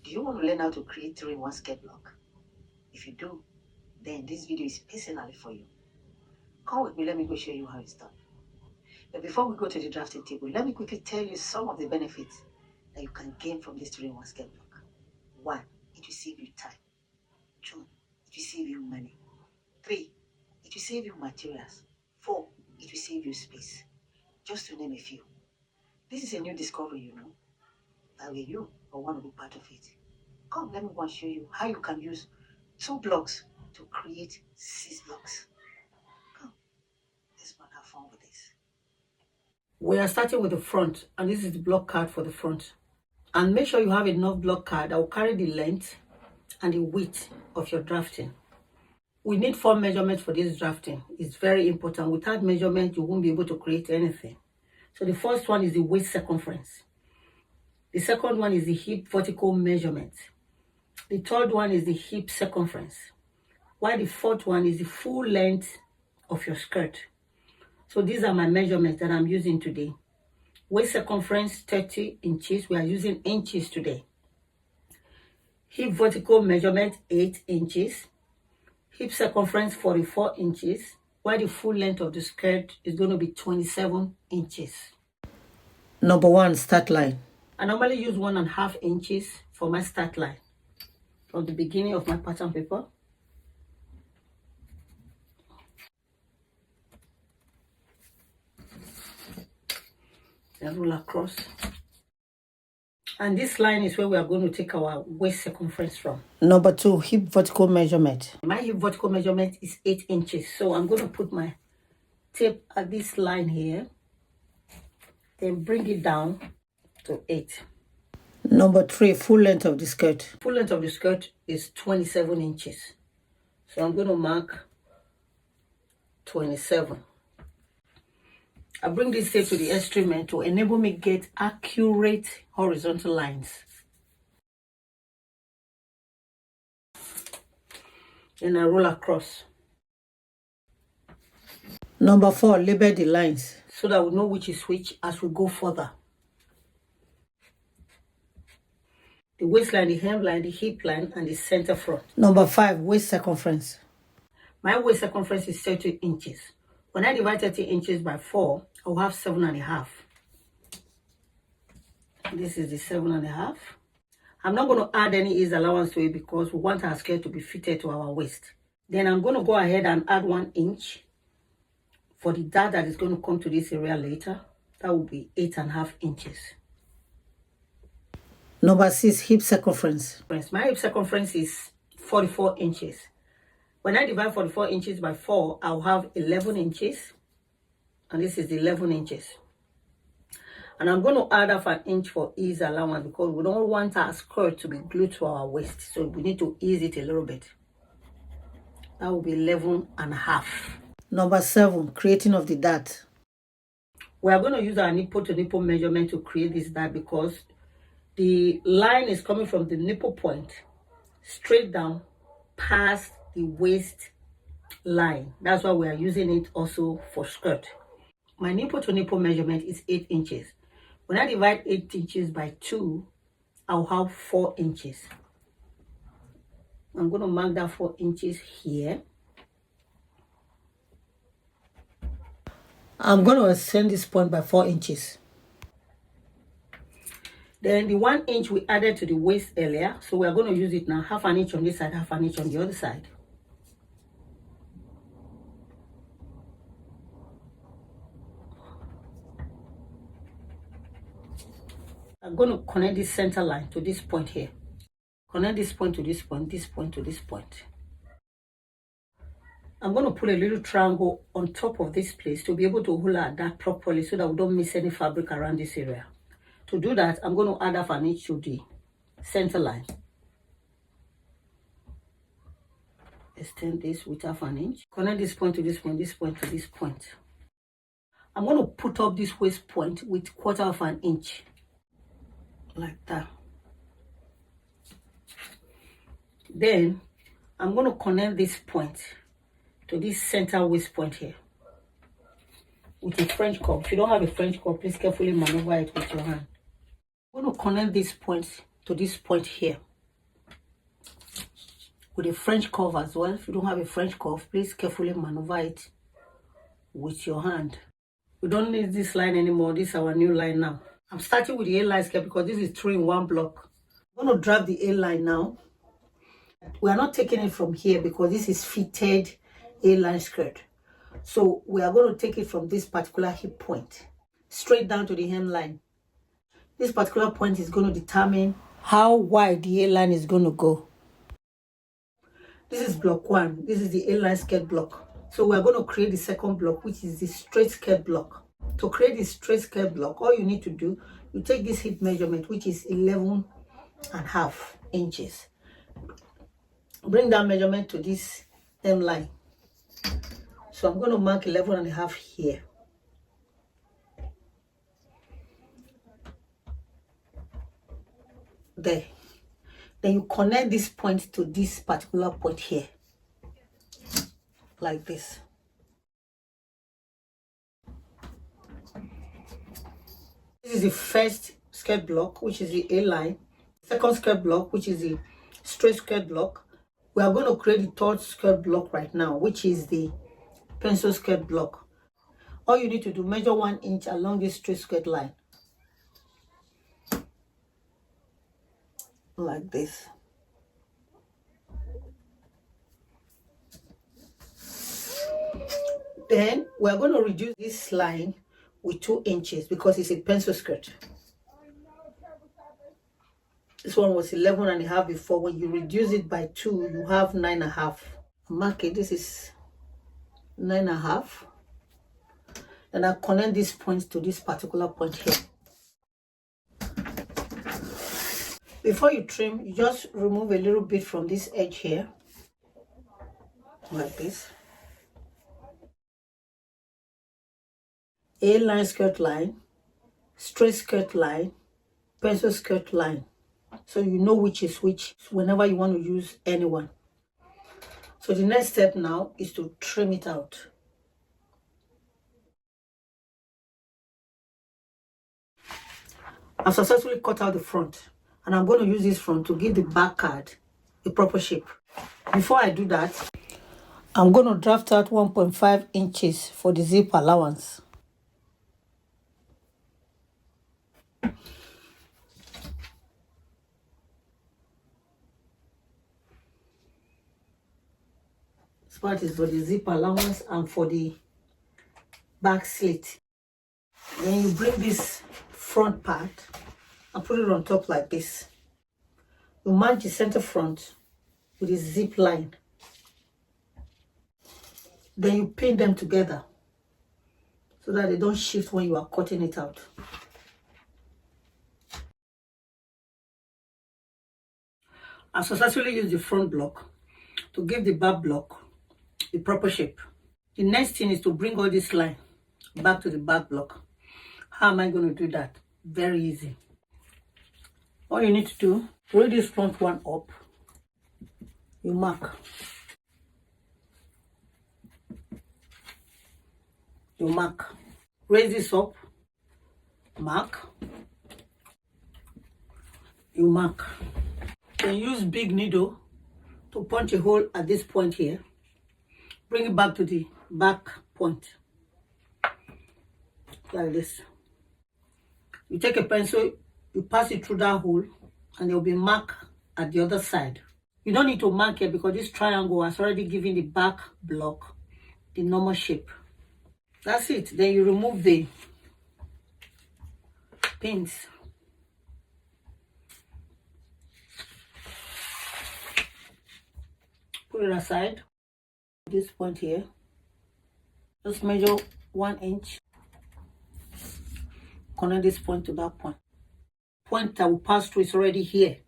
Do you want to learn how to create 3-in-1 skirt block? If you do, then this video is personally for you. Come with me, let me go show you how it's done. But before we go to the drafting table, let me quickly tell you some of the benefits that you can gain from this 3-in-1 skirt block. 1, it will save you time. 2, it will save you money. 3, it will save you materials. 4, it will save you space. Just to name a few. This is a new discovery, you know. That way you or want to be part of it. Come, let me go and show you how you can use 2 blocks to create 6 blocks. Come, let's go and have fun with this. We are starting with the front, and this is the block card for the front. And make sure you have enough block card that will carry the length and the width of your drafting. We need 4 measurements for this drafting. It's very important. Without measurement, you won't be able to create anything. So the first one is the waist circumference. The second one is the hip vertical measurement. The third one is the hip circumference. While the fourth one is the full length of your skirt. So these are my measurements that I'm using today. Waist circumference 30 inches. We are using inches today. Hip vertical measurement 8 inches. Hip circumference 44 inches. While the full length of the skirt is going to be 27 inches. Number 1, start line. I normally use 1.5 inches for my start line from the beginning of my pattern paper. Then roll across. And this line is where we are going to take our waist circumference from. Number 2, hip vertical measurement. My hip vertical measurement is 8 inches. So I'm going to put my tape at this line here. Then bring it down to 8. Number 3, full length of the skirt. Full length of the skirt is 27 inches. So I'm going to mark 27. I bring this tape to the extreme to enable me get accurate horizontal lines. Then I roll across. Number 4, label the lines so that we know which is which as we go further. The waistline, the hemline, the hip line, and the center front. Number 5, waist circumference. My waist circumference is 30 inches. When I divide 30 inches by 4, I'll have 7.5. This is the 7.5. I'm not going to add any ease allowance to it because we want our skirt to be fitted to our waist. Then I'm going to go ahead and add 1 inch for the dart that is going to come to this area later. That will be 8.5 inches. Number 6, hip circumference. My hip circumference is 44 inches. When I divide 44 inches by 4, I'll have 11 inches. And this is 11 inches. And I'm going to add off an inch for ease allowance because we don't want our skirt to be glued to our waist. So we need to ease it a little bit. That will be 11.5. Number 7, creating of the dart. We are going to use our nipple to nipple measurement to create this dart because the line is coming from the nipple point straight down past the waist line. That's why we are using it also for skirt. My nipple to nipple measurement is 8 inches. When I divide 8 inches by 2, I'll have 4 inches. I'm going to mark that 4 inches here. I'm going to extend this point by 4 inches. Then the 1 inch we added to the waist earlier, so we are going to use it now. Half an inch on this side, half an inch on the other side. I'm going to connect this center line to this point here. Connect this point to this point, this point to this point. I'm going to put a little triangle on top of this place to be able to hold our dart properly so that we don't miss any fabric around this area. To do that, I'm going to add half an inch to the center line. Extend this with half an inch. Connect this point to this point, this point to this point. I'm going to put up this waist point with 1/4 of an inch. Like that. Then I'm going to connect this point to this center waist point here with a French curve. If you don't have a French curve, please carefully maneuver it with your hand. I'm going to connect this point to this point here. with a French curve as well. If you don't have a French curve, please carefully maneuver it with your hand. We don't need this line anymore. This is our new line now. I'm starting with the A-line skirt because this is 3-in-1 block. I'm going to drag the A-line now. We are not taking it from here because this is fitted A-line skirt. So we are going to take it from this particular hip point straight down to the hemline. This particular point is going to determine how wide the A-line is going to go. This is block 1. This is the A-line skirt block. So we are going to create the second block, which is the straight skirt block. To create the straight skirt block, all you need to do, you take this hip measurement, which is 11.5 inches. Bring that measurement to this hemline. So I'm going to mark 11.5 here. There. Then you connect this point to this particular point here. Like this. This is the first skirt block, which is the A-line. Second skirt block, which is the straight skirt block. We are going to create the third skirt block right now, which is the pencil skirt block. All you need to do, measure 1 inch along this straight skirt line. Like this. Then we are going to reduce this line with 2 inches because it's a pencil skirt. This one was 11.5 before. When you reduce it by 2, you have 9.5. Mark it. This is 9.5. Then I connect this point to this particular point here. Before you trim, you just remove a little bit from this edge here, like this. A-line skirt line, straight skirt line, pencil skirt line. So you know which is which whenever you want to use anyone. So the next step now is to trim it out. I've successfully cut out the front, and I'm going to use this front to give the back card a proper shape. Before I do that, I'm going to draft out 1.5 inches for the zip allowance. This part is for the zip allowance and for the back slit. Then you bring this front part and put it on top like this. You match the center front with a zip line. Then you pin them together so that they don't shift when you are cutting it out. I successfully used the front block to give the back block the proper shape. The next thing is to bring all this line back to the back block. How am I going to do that? Very easy. All you need to do, roll this front one up. You mark. You mark. Raise this up. Mark. You mark. Then use big needle to punch a hole at this point here. Bring it back to the back point. Like this. You take a pencil, you pass it through that hole, and there will be a mark at the other side. You don't need to mark it because this triangle has already given the back block the normal shape. That's it. Then you remove the pins. Put it aside. This point here. Just measure 1 inch. Connect this point to that point. Point that will pass through is already here.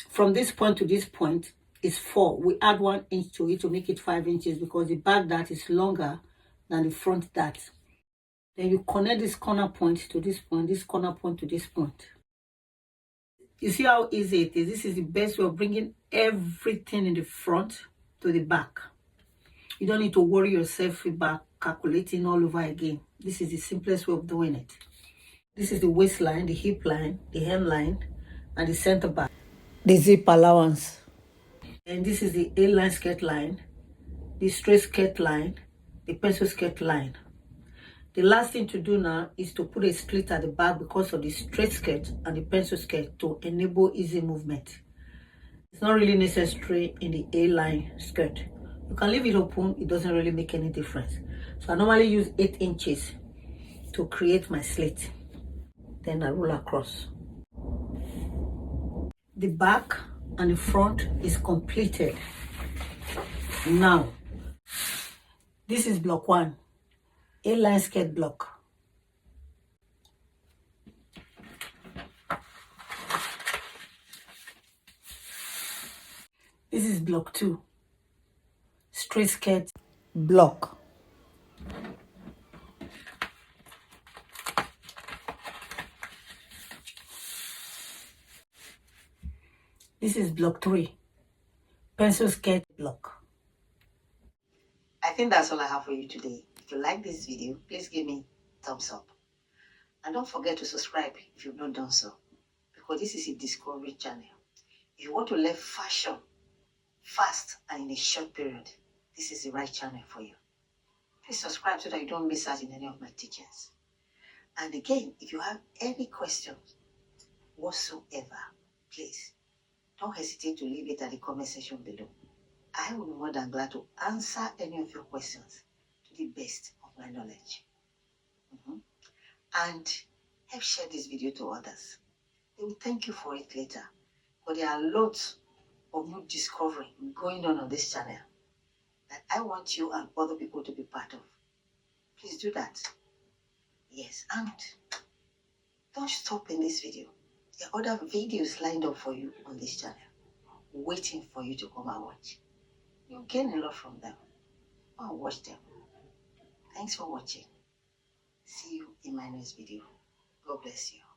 From this point to this point is 4. We add 1 inch to it to make it 5 inches because the back dart is longer than the front dart. Then you connect this corner point to this point, this corner point to this point. You see how easy it is? This is the best way of bringing everything in the front to the back. You don't need to worry yourself about calculating all over again. This is the simplest way of doing it. This is the waistline, the hip line, the hemline, and the center back. The zip allowance. And this is the A-line skirt line, the straight skirt line, the pencil skirt line. The last thing to do now is to put a slit at the back because of the straight skirt and the pencil skirt to enable easy movement. It's not really necessary in the A-line skirt. You can leave it open, it doesn't really make any difference. So I normally use 8 inches to create my slit. Then I roll across. The back and the front is completed. Now, this is block 1, A-line skirt block. This is block 2, straight skirt block. This is block 3, pencil skirt block. I think that's all I have for you today. If you like this video, please give me thumbs up. And don't forget to subscribe if you've not done so, because this is a discovery channel. If you want to learn fashion fast and in a short period, this is the right channel for you. Please subscribe so that you don't miss out in any of my teachings. And again, if you have any questions whatsoever, please don't hesitate to leave it at the comment section below. I will be more than glad to answer any of your questions to the best of my knowledge. And help share this video to others. They will thank you for it later. But there are lots of new discovery going on this channel that I want you and other people to be part of. Please do that. Yes, and don't stop in this video. There are other videos lined up for you on this channel, waiting for you to come and watch. You'll gain a lot from them. Go and watch them. Thanks for watching. See you in my next video. God bless you.